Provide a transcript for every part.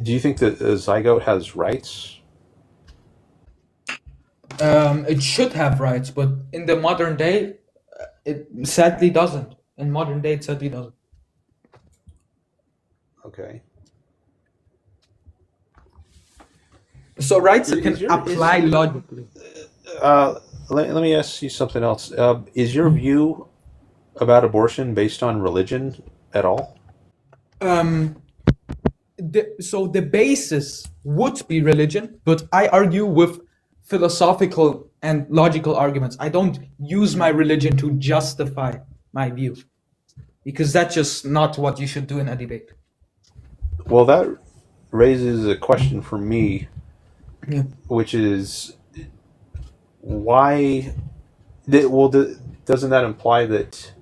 Do you think that a zygote has rights? It should have rights, but in the modern day, it sadly doesn't. In modern day, it sadly doesn't. Okay. So rights Is, can is your apply is logically. uh, let me ask you something else. Is your view about abortion based on religion at all? Um, so the basis would be religion, but I argue with philosophical and logical arguments. I don't use my religion to justify my view, because that's just not what you should do in a debate. Well, that raises a question for me, Yeah. which is why. Doesn't that imply that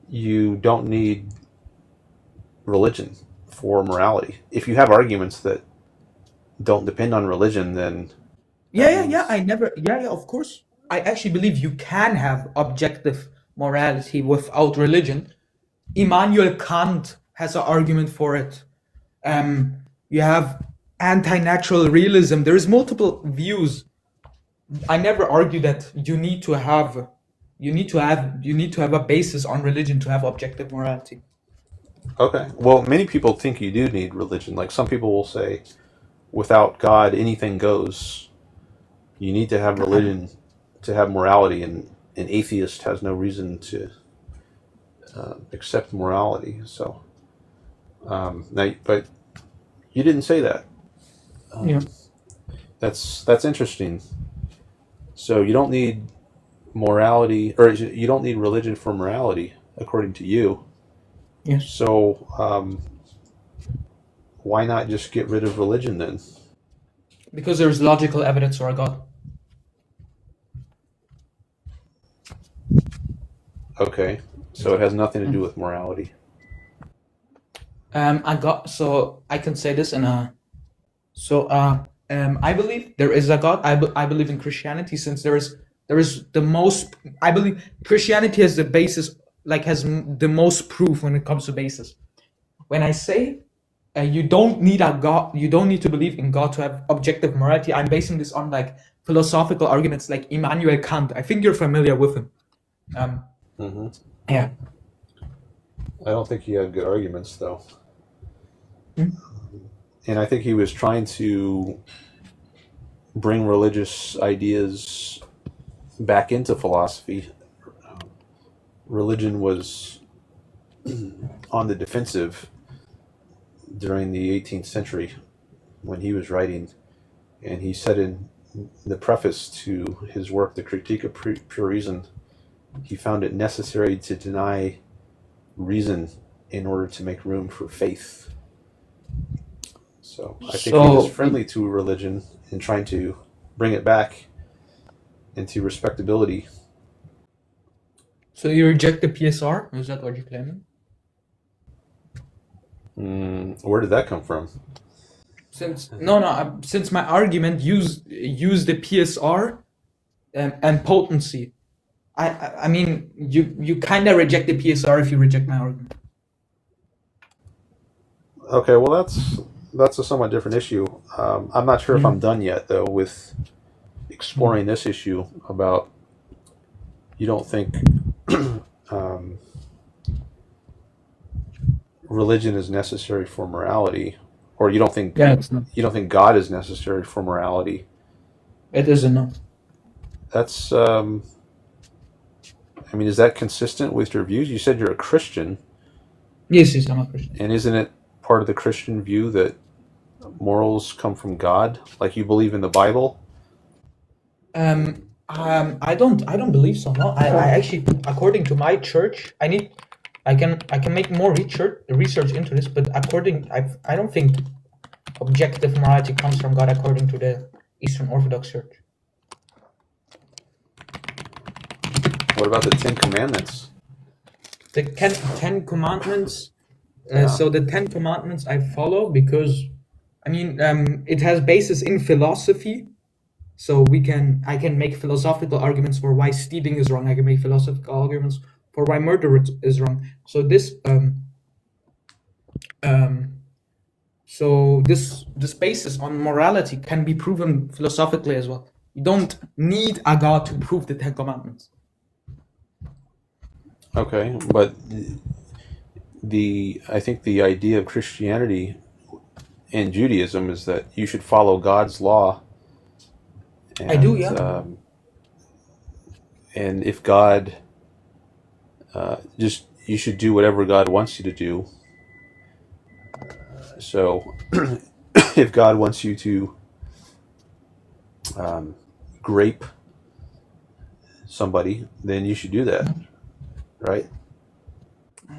you don't need religion for morality? If you have arguments that don't depend on religion, then that Yeah. means Yeah. Of course. I actually believe you can have objective morality without religion. Immanuel Kant has an argument for it. You have anti-natural realism. There is multiple views. I never argue that you need to have a basis on religion to have objective morality. okay. Well, many people think you do need religion. Like some people will say, without God, anything goes. You need to have religion to have morality, and an atheist has no reason to accept morality. So, now, but you didn't say that. Yeah. That's interesting. So you don't need morality, or you don't need religion for morality, according to you. Yes. So why not just get rid of religion then? Because there is logical evidence for a God. Okay, so it has nothing to do with morality. So I can say this in a so I believe there is a God. I believe in Christianity, since there is the most. I believe Christianity has the basis, like the most proof when it comes to basis. When I say you don't need a God, you don't need to believe in God to have objective morality, I'm basing this on like philosophical arguments like Immanuel Kant. I think you're familiar with him. Um, Hmm. yeah. I don't think he had good arguments though, Hmm? and I think he was trying to bring religious ideas back into philosophy. Religion was on the defensive during the 18th century when he was writing, and he said in the preface to his work, The Critique of Pure Reason, he found it necessary to deny reason in order to make room for faith. So I think he was So friendly to religion in trying to bring it back into respectability. so you reject the PSR? Is that what you're claiming? Where did that come from? Since no, since my argument use the PSR and potency, I mean you kind of reject the PSR if you reject my argument. Okay, well that's a somewhat different issue. I'm not sure if Yeah. I'm done yet though with exploring this issue about you don't think um, religion is necessary for morality, or Yeah, it's not. you don't think God is necessary for morality. It isn't. No. That's I mean, is that consistent with your views? You said you're a Christian, Yes, I'm a Christian. and isn't it part of the Christian view that morals come from God? Like you believe in the Bible? I don't believe so. No, I actually, according to my church, I can make more research into this, but I don't think objective morality comes from God according to the Eastern Orthodox Church. What about the Ten Commandments? The Ten Commandments. Yeah. So the Ten Commandments I follow because, I mean, it has basis in philosophy. So I can make philosophical arguments for why stealing is wrong. I can make philosophical arguments for why murder is wrong. So So this basis on morality can be proven philosophically as well. You don't need a God to prove the Ten Commandments. Okay, but I think the idea of Christianity and Judaism is that you should follow God's law, I do, and yeah. and if God just you should do whatever God wants you to do. So, if God wants you to grape somebody, then you should do that, right?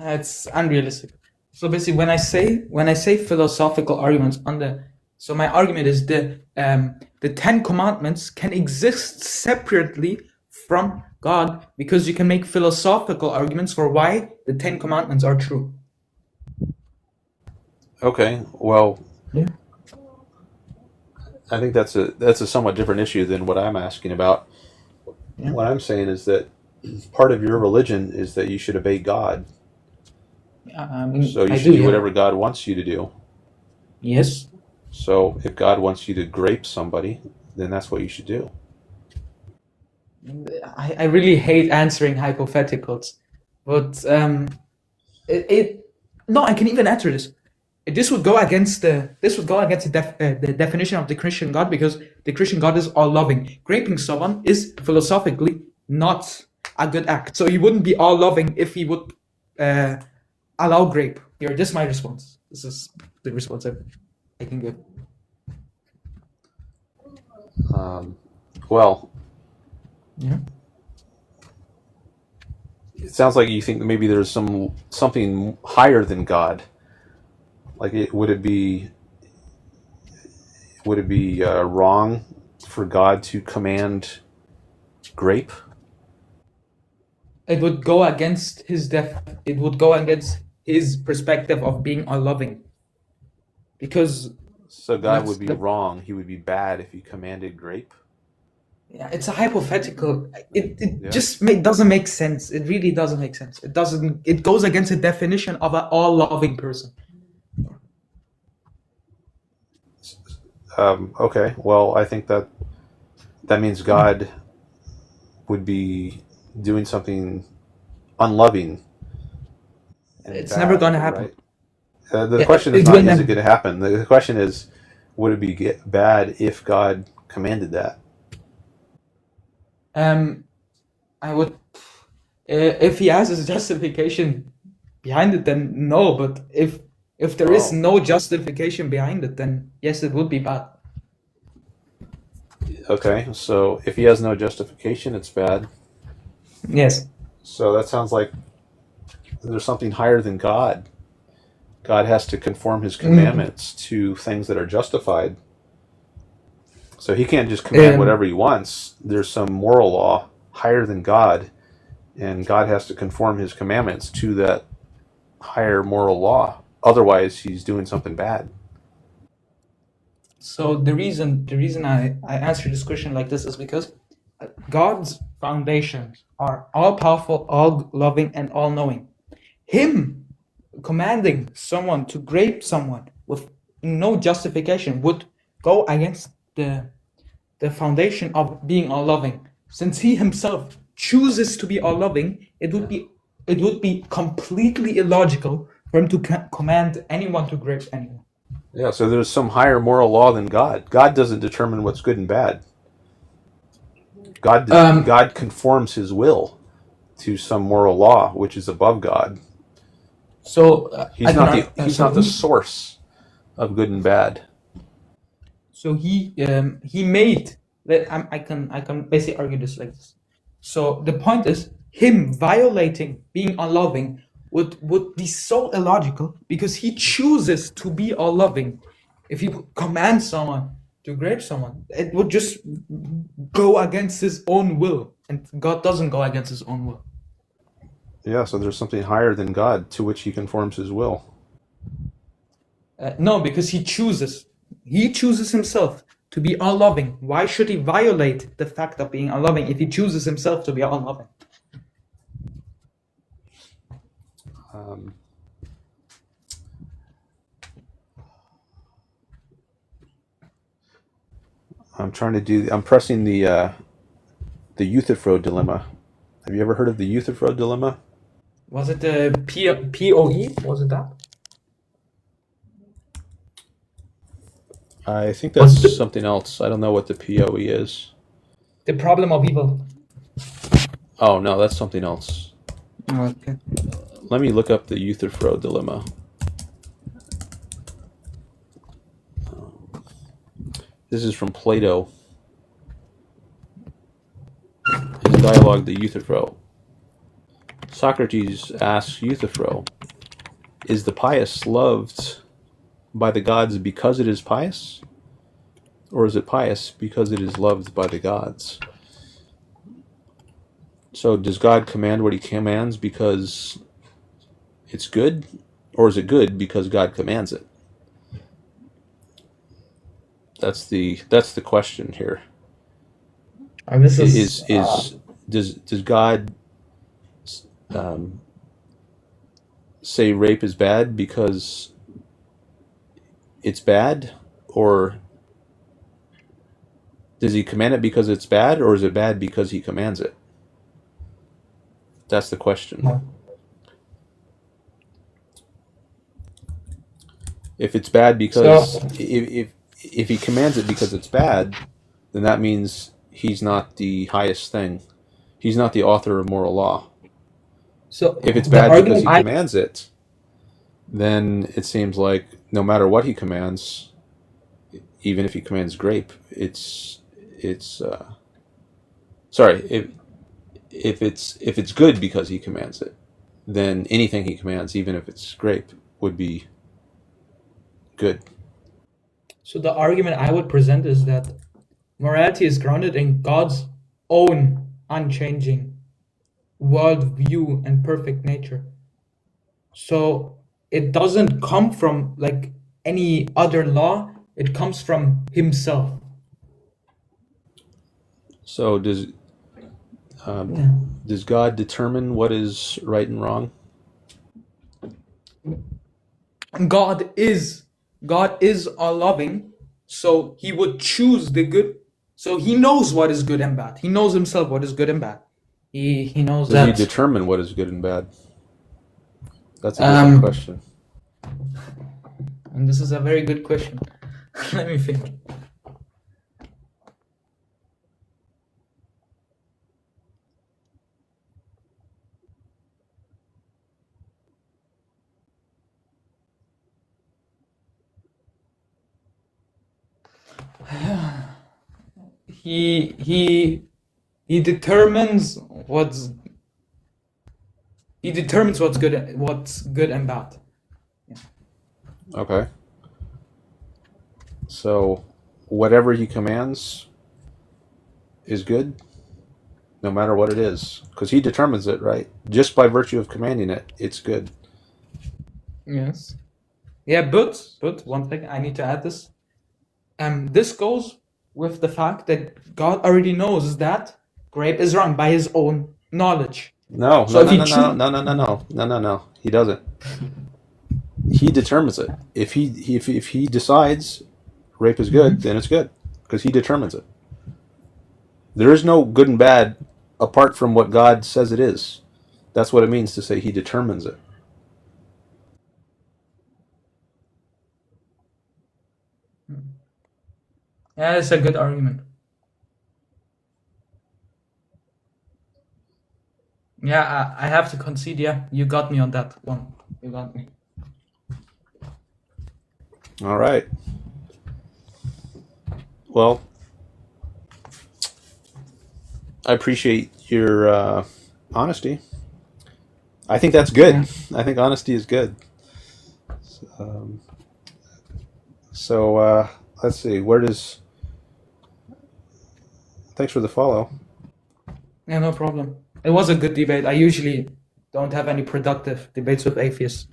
It's unrealistic. So basically, when I say philosophical arguments so my argument is the Ten Commandments can exist separately from God because you can make philosophical arguments for why the Ten Commandments are true. Okay, well, Yeah. I think that's a somewhat different issue than what I'm asking about. Yeah. What I'm saying is that part of your religion is that you should obey God. I mean, So you I should do, do yeah. whatever God wants you to do. Yes. So if God wants you to grape somebody, then that's what you should do. I really hate answering hypotheticals, but no, I can even answer this. This would go against the definition of the Christian God, because the Christian God is all loving. Graping someone is philosophically not a good act. So he wouldn't be all loving if he would allow grape. Here, this is my response. This is the response I can give. Well, Yeah. it sounds like you think that maybe there's something higher than God. Like, would it be wrong for God to command grape? It would go against it would go against his perspective of being unloving. Because So God would be wrong. He would be bad if he commanded grape. yeah, it's a hypothetical. It Yeah. just doesn't make sense. It really doesn't make sense. It doesn't. It goes against the definition of an all-loving person. Okay. Well, I think that means God would be doing something unloving. And It's bad, never gonna happen. Right? The Yeah, question it is not, will is never. it going to happen? The question is, would it be bad if God commanded that? I would, if he has his justification behind it, then no. But if there is Oh. no justification behind it, then yes, it would be bad. Okay, so if he has no justification, it's bad. Yes. So that sounds like there's something higher than God. God has to conform his commandments to things that are justified. So he can't just command whatever he wants. There's some moral law higher than God, and God has to conform his commandments to that higher moral law. Otherwise, he's doing something bad. So the reason I answer this question like this is because God's foundations are all powerful, all loving, and all knowing. Him commanding someone to grape someone with no justification would go against the foundation of being all loving. Since he himself chooses to be all loving, it would be completely illogical for him to command anyone to grape anyone. Yeah, so there's some higher moral law than God. God doesn't determine what's good and bad. God conforms his will to some moral law which is above God. So He's not the source of good and bad. So he made that. I can basically argue this like this. So the point is, him violating being unloving would be so illogical because he chooses to be unloving. If he commands someone to grape someone, it would just go against his own will, and God doesn't go against his own will. Yeah, so there's something higher than God to which he conforms his will. No, because he chooses. He chooses himself to be unloving. Why should he violate the fact of being unloving if he chooses himself to be unloving? I'm pressing the Euthyphro dilemma. Have you ever heard of the Euthyphro dilemma? Was it the POE? Was it that? I think Was that's it something else. I don't know what the POE is. the problem of evil? Oh no, that's something else. Okay. Let me look up the Euthyphro dilemma. This is from Plato. His dialogue, the Euthyphro. Socrates asks Euthyphro, "Is the pious loved by the gods because it is pious? Or is it pious because it is loved by the gods?" So does God command what he commands because it's good? Or is it good because God commands it? That's the question here. This is Does God say rape is bad because it's bad, or does he command it because it's bad, or is it bad because he commands it? That's the question. If it's bad because if he commands it because it's bad, then that means he's not the highest thing. He's not the author of moral law. so If it's the bad because argument he commands it, then it seems like no matter what he commands, even if he commands grape, sorry, if it's good because he commands it, then anything he commands, even if it's grape, would be good. So the argument I would present is that morality is grounded in God's own unchanging worldview and perfect nature. So it doesn't come from like any other law, it comes from himself. So does God determine what is right and wrong? God is all loving, so he would choose the good. So he knows what is good and bad. He knows himself what is good and bad. He knows Does he that. determine what is good and bad? That's a different question. And this is a very good question. Let me think. He determines what's good and bad. Okay. So whatever he commands is good, no matter what it is, because he determines it, right? Just by virtue of commanding it, it's good. Yes. Yeah, but one thing I need to add this. This goes with the fact that God already knows that grape is wrong by his own knowledge. No, So no, if no, he no, no, no, no, no, no, no, no. He doesn't. He determines it. If he decides rape is good, then it's good, because he determines it. There is no good and bad apart from what God says it is. That's what it means to say he determines it. Yeah, it's a good argument. Yeah, I have to concede. Yeah, you got me on that one. You got me. All right. Well, I appreciate your honesty. I think that's good. I think honesty is good. So let's see. Thanks for the follow. Yeah, no problem. It was a good debate. I usually don't have any productive debates with atheists.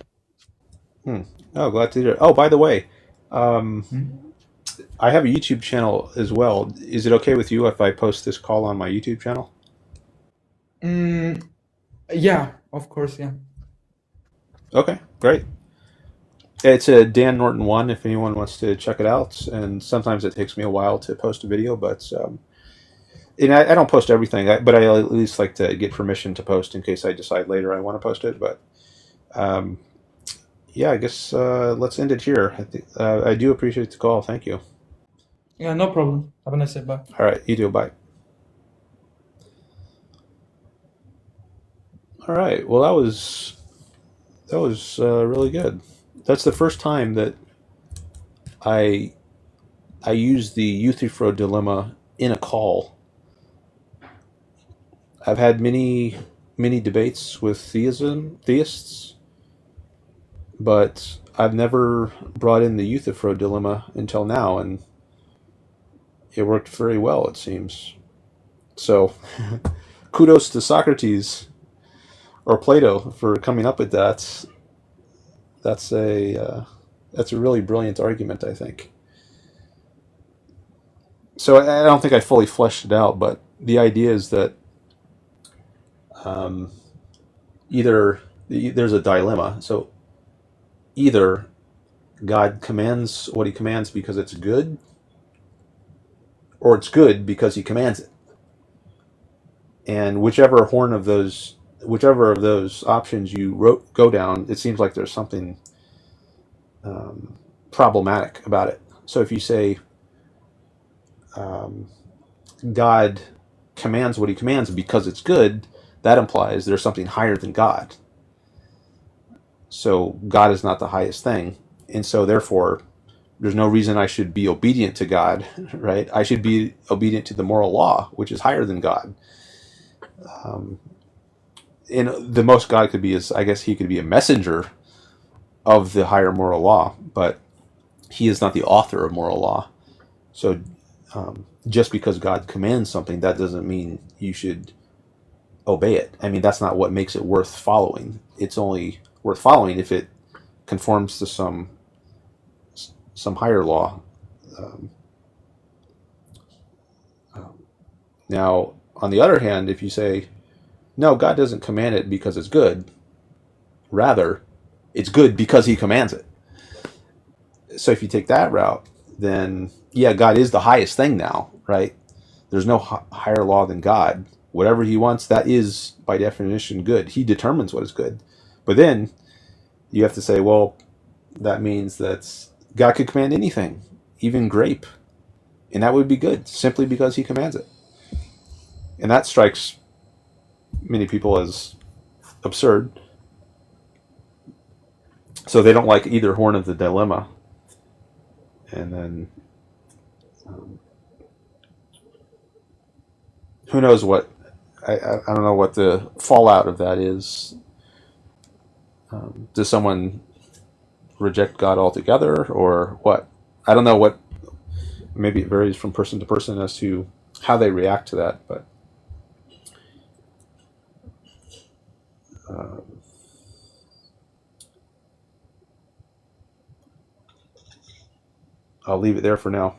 Oh, glad to hear it. Oh, by the way, I have a YouTube channel as well. Is it okay with you if I post this call on my YouTube channel? Yeah, of course, yeah. Okay, great. It's a Dan Norton one if anyone wants to check it out. And sometimes it takes me a while to post a video, but and I don't post everything, but I at least like to get permission to post in case I decide later I want to post it. But um, yeah, I guess let's end it here. I do appreciate the call. Thank you. Yeah, no problem. Have a nice day. Bye. All right, you do. Bye. All right. Well, that was really good. That's the first time that I I used the Euthyphro dilemma in a call. I've had many debates with theists, but I've never brought in the Euthyphro dilemma until now, and it worked very well, it seems. So, kudos to Socrates or Plato for coming up with that. That's that's a really brilliant argument, I think. So I don't think I fully fleshed it out, but the idea is that um, either there's a dilemma. So either God commands what He commands because it's good, or it's good because He commands it. And whichever of those options you go down, it seems like there's something problematic about it. So if you say um, God commands what He commands because it's good, that implies there's something higher than God. So God is not the highest thing, and so therefore there's no reason I should be obedient to God, right? I should be obedient to the moral law, which is higher than God. Um, and the most God could be is, I guess, He could be a messenger of the higher moral law, but He is not the author of moral law. So just because God commands something, that doesn't mean you should obey it. I mean, that's not what makes it worth following. It's only worth following if it conforms to some higher law. Um, Now, on the other hand, if you say, no, God doesn't command it because it's good, rather, it's good because He commands it. So if you take that route, then yeah, God is the highest thing now, right? There's no higher law than God. Whatever He wants, that is by definition good. He determines what is good. But then you have to say, well, that means that God could command anything, even grape, and that would be good simply because He commands it. And that strikes many people as absurd. So they don't like either horn of the dilemma. And then who knows what, I don't know what the fallout of that is. Does someone reject God altogether or what? I don't know what, maybe it varies from person to person as to how they react to that, but uh, I'll leave it there for now.